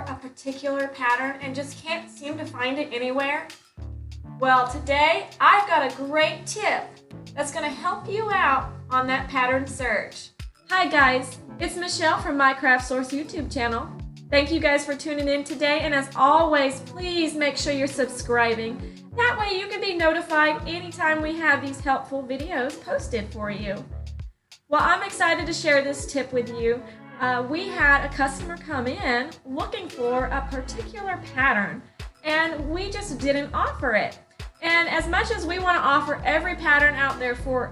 a particular pattern and just can't seem to find it anywhere? Well, today I've got a great tip that's going to help you out on that pattern search. Hi guys, it's Michelle from My Craft Source YouTube channel. Thank you guys for tuning in today, and as always, please make sure you're subscribing. That way you can be notified anytime we have these helpful videos posted for you. Well, I'm excited to share this tip with you. We had a customer come in looking for a particular pattern, and we just didn't offer it. And as much as we want to offer every pattern out there for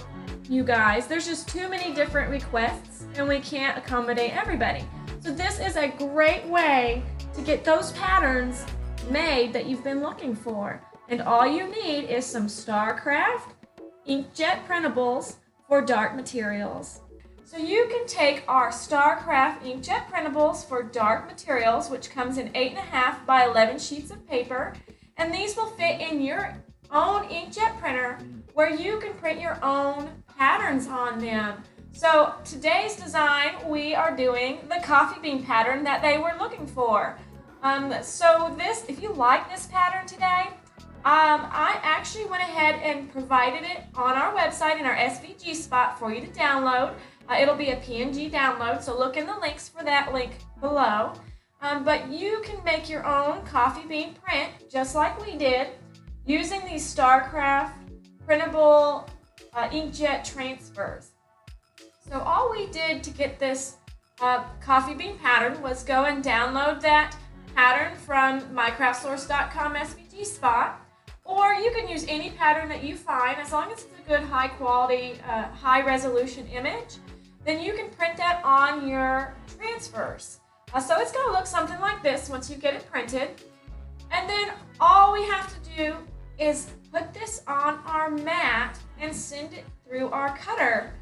you guys, there's just too many different requests and we can't accommodate everybody. So this is a great way to get those patterns made that you've been looking for. And all you need is some StarCraft Inkjet printables for dark materials. So you can take our StarCraft Inkjet printables for dark materials, which comes in 8.5 by 11 sheets of paper, and these will fit in your own inkjet printer where you can print your own patterns on them. So today's design, we are doing the coffee bean pattern that they were looking for. So this, if you like this pattern today, I actually went ahead and provided it on our website in our SVG spot for you to download. It'll be a PNG download, so look in the links for that link below. But you can make your own coffee bean print just like we did using these StarCraft printable inkjet transfers. So all we did to get this coffee bean pattern was go and download that pattern from mycraftsource.com SVG spot, or you can use any pattern that you find as long as it's a good high quality, high resolution image. Then you can print that on your transfers. So it's going to look something like this once you get it printed. And then all we have to do is put this on our mat and send it through our cutter,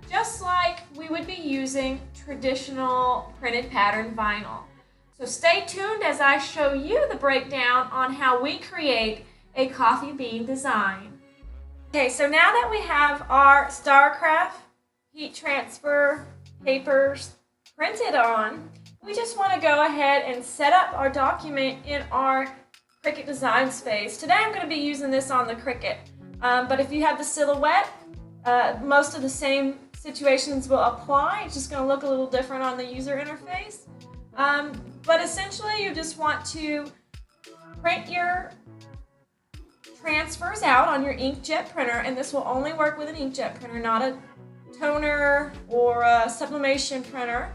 just like we would be using traditional printed pattern vinyl. So stay tuned as I show you the breakdown on how we create a coffee bean design. Okay, so now that we have our StarCraft heat transfer papers printed on, we just want to go ahead and set up our document in our Cricut design space. Today I'm going to be using this on the Cricut, but if you have the Silhouette, most of the same situations will apply. It's just going to look a little different on the user interface. But essentially you just want to print your transfers out on your inkjet printer, and this will only work with an inkjet printer, not a toner or a sublimation printer.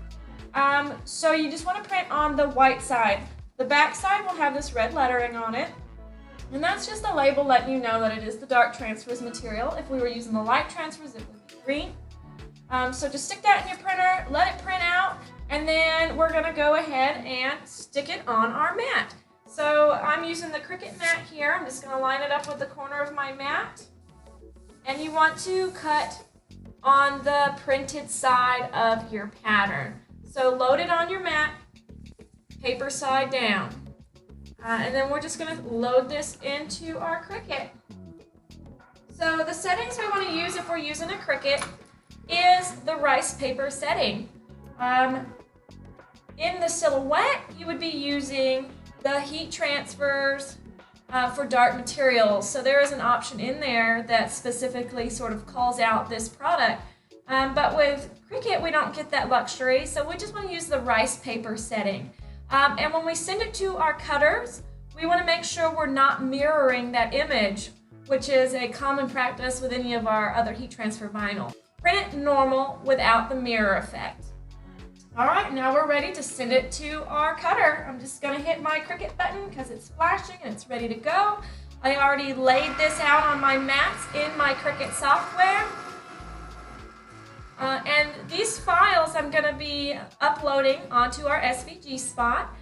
So you just want to print on the white side. The back side will have this red lettering on it, and that's just a label letting you know that it is the dark transfers material. If we were using the light transfers, it would be green. So just stick that in your printer, let it print out, and then we're going to go ahead and stick it on our mat. So I'm using the Cricut mat here. I'm just going to line it up with the corner of my mat. And you want to cut on the printed side of your pattern. So load it on your mat, paper side down. And then we're just going to load this into our Cricut. So the settings we want to use if we're using a Cricut is the rice paper setting. In the Silhouette, you would be using the heat transfers for dark materials. So there is an option in there that specifically sort of calls out this product. But with Cricut, we don't get that luxury, so we just want to use the rice paper setting. And when we send it to our cutters, we want to make sure we're not mirroring that image, which is a common practice with any of our other heat transfer vinyl. Print it normal without the mirror effect. All right, now we're ready to send it to our cutter. I'm just going to hit my Cricut button because it's flashing and it's ready to go. I already laid this out on my mats in my Cricut software. And these files I'm going to be uploading onto our SVG spot.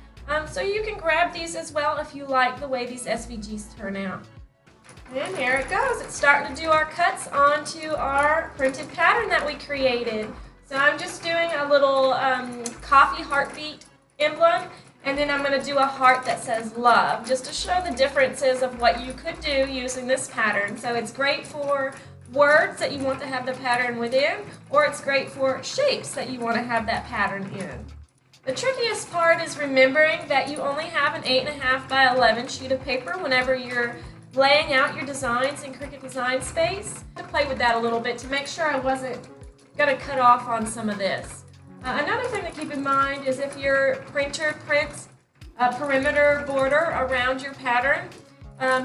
So you can grab these as well if you like the way these SVGs turn out. And there it goes. It's starting to do our cuts onto our printed pattern that we created. So I'm just doing a little coffee heartbeat emblem, and then I'm going to do a heart that says love, just to show the differences of what you could do using this pattern. So it's great for words that you want to have the pattern within, or it's great for shapes that you want to have that pattern in. The trickiest part is remembering that you only have an 8.5 by 11 sheet of paper whenever you're laying out your designs in Cricut Design Space. I had to play with that a little bit to make sure I wasn't going to cut off on some of this. Another thing to keep in mind is if your printer prints a perimeter border around your pattern,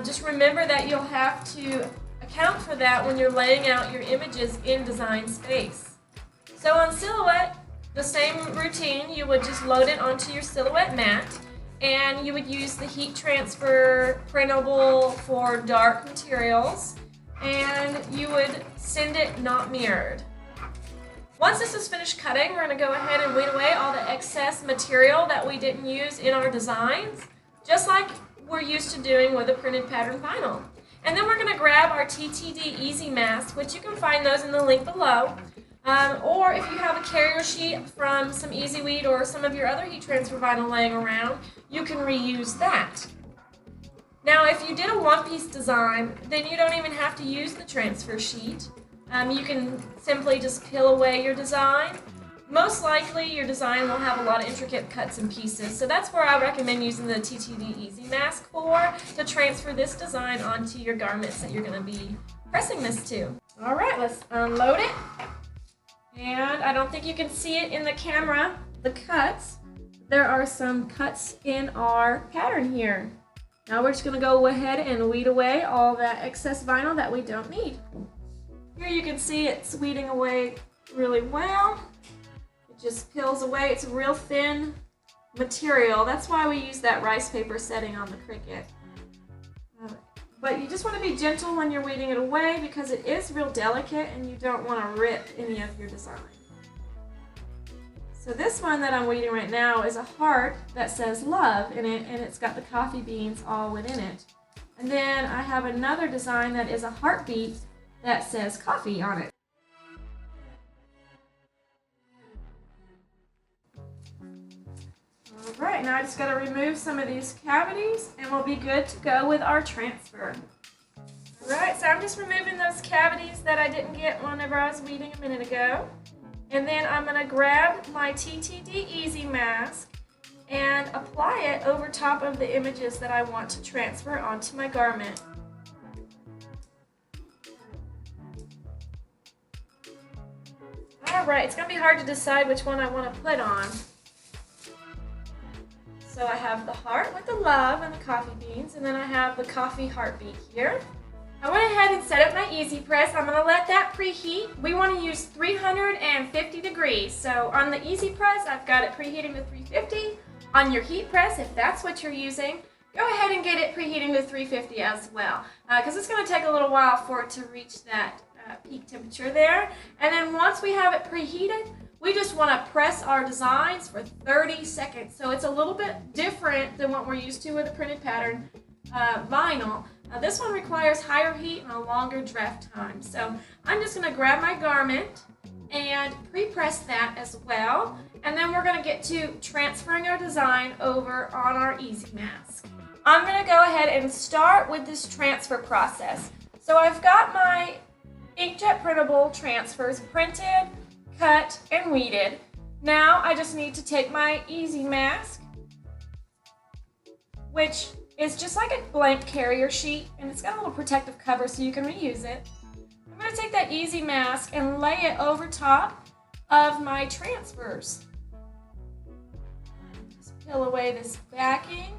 just remember that you'll have to account for that when you're laying out your images in Design Space. So on Silhouette, the same routine, you would just load it onto your Silhouette mat, and you would use the heat transfer printable for dark materials, and you would send it not mirrored. Once this is finished cutting, we're going to go ahead and weed away all the excess material that we didn't use in our designs, just like we're used to doing with a printed pattern vinyl. And then we're going to grab our TTD Easy Mask, which you can find those in the link below. Or if you have a carrier sheet from some Easy Weed or some of your other heat transfer vinyl laying around, you can reuse that. Now, if you did a one-piece design, then you don't even have to use the transfer sheet. You can simply just peel away your design. Most likely, your design will have a lot of intricate cuts and pieces, so that's where I recommend using the TTD Easy Mask to transfer this design onto your garments that you're going to be pressing this to. All right, let's unload it. And I don't think you can see it in the camera, the cuts. There are some cuts in our pattern here. Now we're just going to go ahead and weed away all that excess vinyl that we don't need. Here you can see it's weeding away really well. It just peels away. It's a real thin material. That's why we use that rice paper setting on the Cricut. But you just want to be gentle when you're weeding it away because it is real delicate and you don't want to rip any of your design. So this one that I'm weeding right now is a heart that says love in it, and it's got the coffee beans all within it. And then I have another design that is a heartbeat that says coffee on it. Alright, now I just got to remove some of these cavities and we'll be good to go with our transfer. Alright, so I'm just removing those cavities that I didn't get whenever I was weeding a minute ago. And then I'm going to grab my TTD Easy Mask and apply it over top of the images that I want to transfer onto my garment. Alright, it's going to be hard to decide which one I want to put on. So I have the heart with the love and the coffee beans, and then I have the coffee heartbeat here. I went ahead and set up my Easy Press. I'm going to let that preheat. We want to use 350 degrees. So on the Easy Press, I've got it preheating to 350. On your heat press, if that's what you're using, go ahead and get it preheating to 350 as well, because it's going to take a little while for it to reach that peak temperature there. And then once we have it preheated, we just want to press our designs for 30 seconds. So it's a little bit different than what we're used to with a printed pattern vinyl. This one requires higher heat and a longer draft time. So I'm just going to grab my garment and pre-press that as well. And then we're going to get to transferring our design over on our Easy Mask. I'm going to go ahead and start with this transfer process. So I've got my inkjet printable transfers printed, cut, and weeded. Now I just need to take my Easy Mask, which is just like a blank carrier sheet, and it's got a little protective cover so you can reuse it. I'm going to take that Easy Mask and lay it over top of my transfers. Just peel away this backing.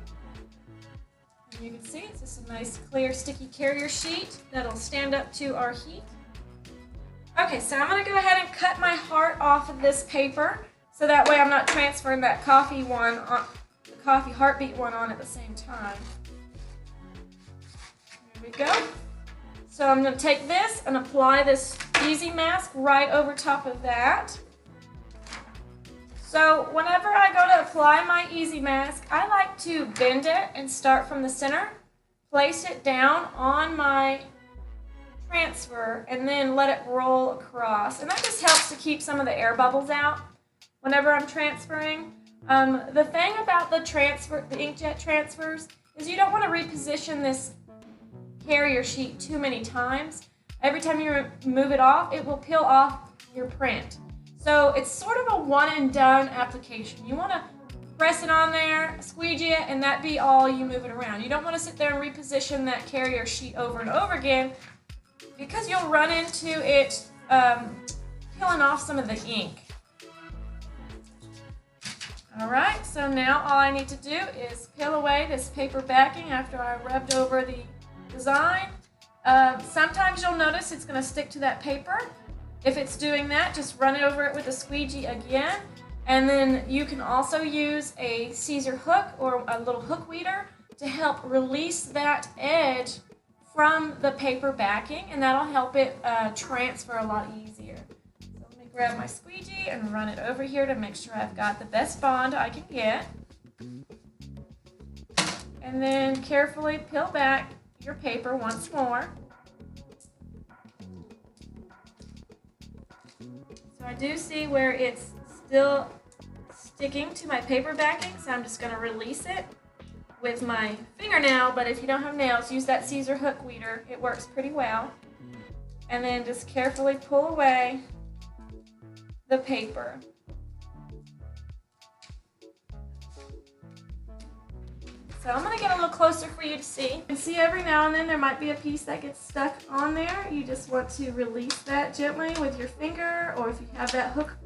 And you can see it's just a nice clear sticky carrier sheet that'll stand up to our heat. Okay, so I'm going to go ahead and cut my heart off of this paper so that way I'm not transferring that coffee heartbeat one on at the same time. There we go. So I'm going to take this and apply this Easy Mask right over top of that. So whenever I go to apply my Easy Mask, I like to bend it and start from the center, place it down on my transfer, and then let it roll across. And that just helps to keep some of the air bubbles out whenever I'm transferring. The thing about the inkjet transfers is you don't want to reposition this carrier sheet too many times. Every time you move it off, it will peel off your print. So it's sort of a one and done application. You want to press it on there, squeegee it, and that be all. You move it around. You don't want to sit there and reposition that carrier sheet over and over again, because you'll run into it peeling off some of the ink. Alright, so now all I need to do is peel away this paper backing after I rubbed over the design. Sometimes you'll notice it's going to stick to that paper. If it's doing that, just run it over it with a squeegee again. And then you can also use a Caesar hook or a little hook weeder to help release that edge from the paper backing, and that'll help it transfer a lot easier. So let me grab my squeegee and run it over here to make sure I've got the best bond I can get. And then carefully peel back your paper once more. So I do see where it's still sticking to my paper backing, so I'm just going to release it with my fingernail, but if you don't have nails, use that Caesar hook weeder. It works pretty well. And then just carefully pull away the paper. So I'm going to get a little closer for you to see. You can see every now and then there might be a piece that gets stuck on there. You just want to release that gently with your finger, or if you have that hook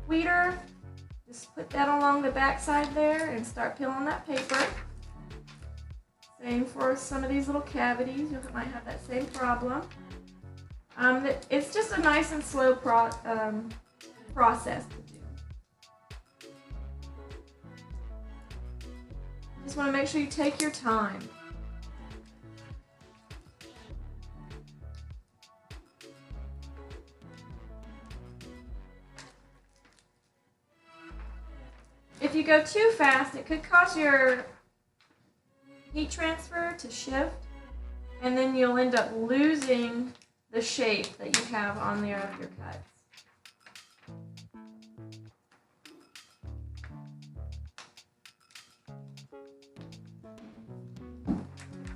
weeder, just put that along the back side there and start peeling that paper. Same for some of these little cavities. You might have that same problem. It's just a nice and slow process to do. Just want to make sure you take your time. If you go too fast, it could cause your heat transfer to shift, and then you'll end up losing the shape that you have on there of your cuts.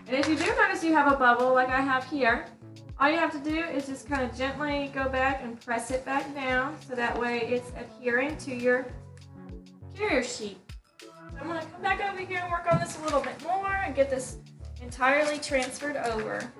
And if you do notice you have a bubble like I have here, all you have to do is just kind of gently go back and press it back down, so that way it's adhering to your carrier sheet. So I'm going to come back over here and work on this a little bit more and get this entirely transferred over.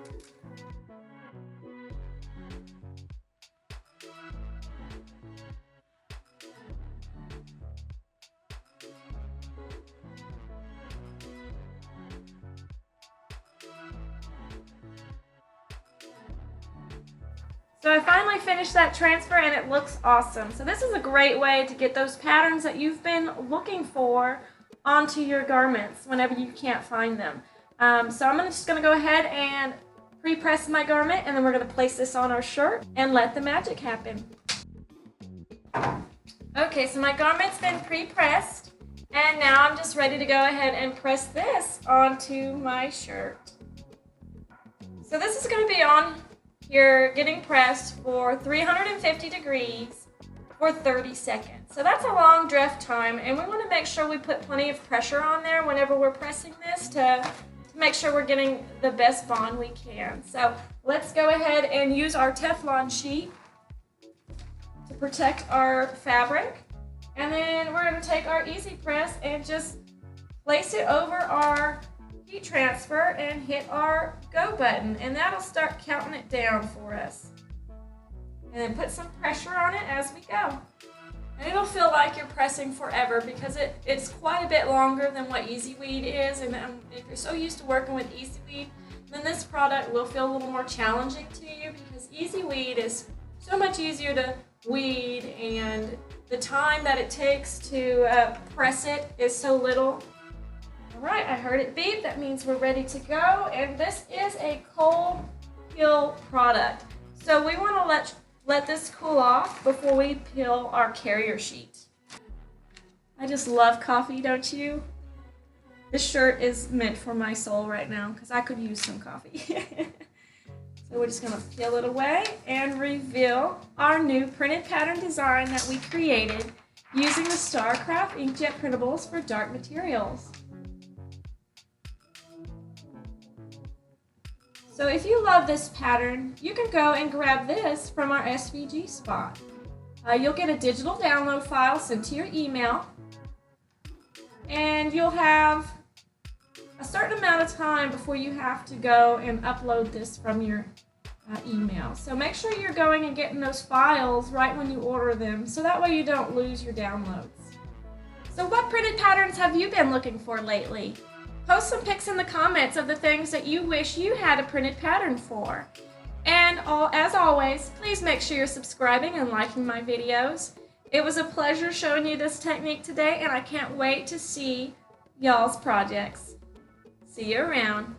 So I finally finished that transfer and it looks awesome. So this is a great way to get those patterns that you've been looking for onto your garments whenever you can't find them. So I'm just going to go ahead and pre-press my garment, and then we're going to place this on our shirt and let the magic happen. Okay, so my garment's been pre-pressed, and now I'm just ready to go ahead and press this onto my shirt. So this is going to be on here getting pressed for 350 degrees for 30 seconds. So that's a long drift time, and we want to make sure we put plenty of pressure on there whenever we're pressing this to make sure we're getting the best bond we can. So let's go ahead and use our Teflon sheet to protect our fabric, and then we're going to take our easy press and just place it over our heat transfer and hit our go button, and that'll start counting it down for us. And then put some pressure on it as we go. And it'll feel like you're pressing forever because it's quite a bit longer than what Easy Weed is, and if you're so used to working with Easy Weed, then this product will feel a little more challenging to you because Easy Weed is so much easier to weed, and the time that it takes to press it is so little. Alright, I heard it beep. That means we're ready to go, and this is a cold peel product. So we want to let this cool off before we peel our carrier sheet. I just love coffee, don't you? This shirt is meant for my soul right now because I could use some coffee. So we're just going to peel it away and reveal our new printed pattern design that we created using the StarCraft Inkjet printables for dark materials. So if you love this pattern, you can go and grab this from our SVG spot. You'll get a digital download file sent to your email, and you'll have a certain amount of time before you have to go and upload this from your email. So make sure you're going and getting those files right when you order them, so that way you don't lose your downloads. So what printed patterns have you been looking for lately? Post some pics in the comments of the things that you wish you had a printed pattern for. And as always, please make sure you're subscribing and liking my videos. It was a pleasure showing you this technique today, and I can't wait to see y'all's projects. See you around.